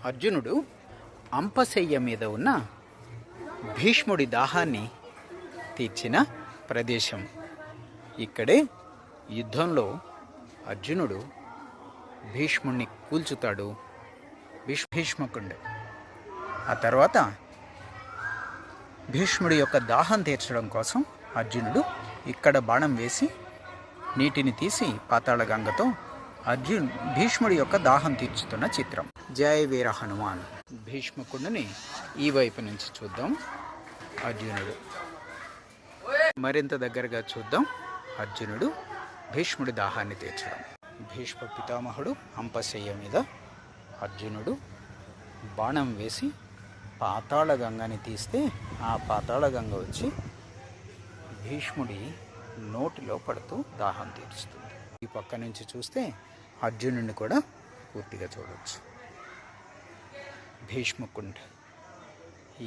అర్జునుడు అంపశయ్య మీద ఉన్న భీష్ముడి దాహాన్ని తీర్చిన ప్రదేశం. ఇక్కడే యుద్ధంలో అర్జునుడు భీష్ముడిని కూల్చుతాడు, భీష్మకుండు. ఆ తర్వాత భీష్ముడి యొక్క దాహం తీర్చడం కోసం అర్జునుడు ఇక్కడ బాణం వేసి నీటిని తీసి పాతాళ గంగతో భీష్ముడి యొక్క దాహం తీర్చుతున్న చిత్రం. జయ వీర హనుమాన్. భీష్మకుండుని ఈ వైపు నుంచి చూద్దాం. అర్జునుడు మరింత దగ్గరగా చూద్దాం. అర్జునుడు భీష్ముడి దాహాన్ని తీర్చడం. భీష్మ పితామహుడు అంపశయ్య మీద అర్జునుడు బాణం వేసి పాతాళ గంగని తీస్తే ఆ పాతాళ గంగ వచ్చి భీష్ముడి నోటిలో పడుతూ దాహం తీర్చుతుంది. ఈ పక్క నుంచి చూస్తే అర్జునుడిని కూడా పూర్తిగా చూడవచ్చు. భీష్మకుండ్.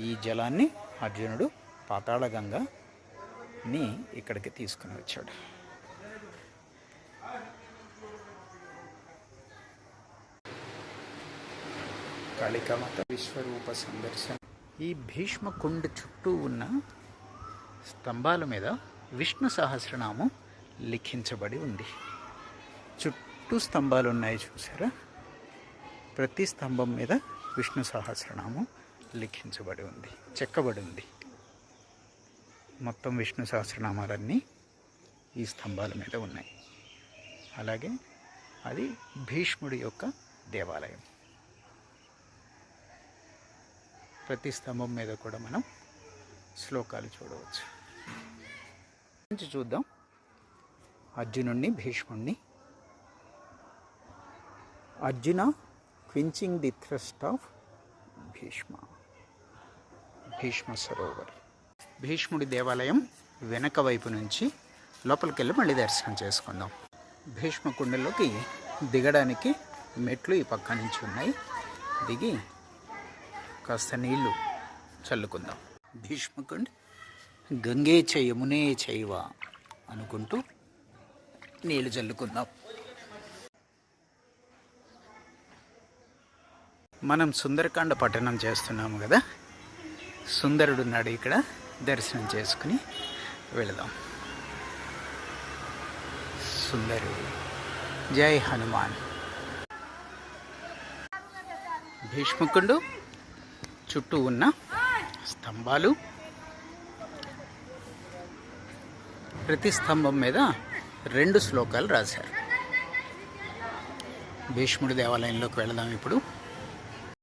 ఈ జలాన్ని అర్జునుడు పాతాళ గంగని ఇక్కడికి తీసుకుని వచ్చాడు. కాళికామాత విశ్వరూప సందర్శన. ఈ భీష్మకుండ్ చుట్టూ ఉన్న స్తంభాల మీద విష్ణు సహస్రనామం లిఖించబడి ఉంది. చుట్టూ స్తంభాలు ఉన్నాయి చూసారా? ప్రతి స్తంభం మీద విష్ణు సహస్రనామం లిఖించబడి ఉంది, చెక్కబడి ఉంది. మొత్తం విష్ణు సహస్రనామాలన్నీ ఈ స్తంభాల మీద ఉన్నాయి. అలాగే అది భీష్ముడి యొక్క దేవాలయం. ప్రతి స్తంభం మీద కూడా మనం శ్లోకాలు చూడవచ్చు. నుంచి చూద్దాం అర్జునుడిని, భీష్ముడిని. Arjuna quenching the thirst of Bhishma Sarovar. భీష్ముడి దేవాలయం వెనక వైపు నుంచి లోపలికి వెళ్ళి మళ్ళీ దర్శనం చేసుకుందాం. భీష్మకుండలోకి దిగడానికి మెట్లు ఈ పక్క నుంచి ఉన్నాయి. దిగి కాస్త నీళ్లు చల్లుకుందాం. భీష్మకుండ్ గంగే చ యమునే చైవ అనుకుంటూ నీళ్లు చల్లుకుందాం. మనం సుందరకాండ పఠనం చేస్తున్నాము కదా, సుందరుడున్నాడు ఇక్కడ, దర్శనం చేసుకుని వెళదాం. సుందరుడు. జై హనుమాన్. భీష్మకుండు చుట్టూ ఉన్న స్తంభాలు, ప్రతి స్తంభం మీద 2 శ్లోకాలు రాశారు. భీష్ముడి దేవాలయంలోకి వెళదాం ఇప్పుడు.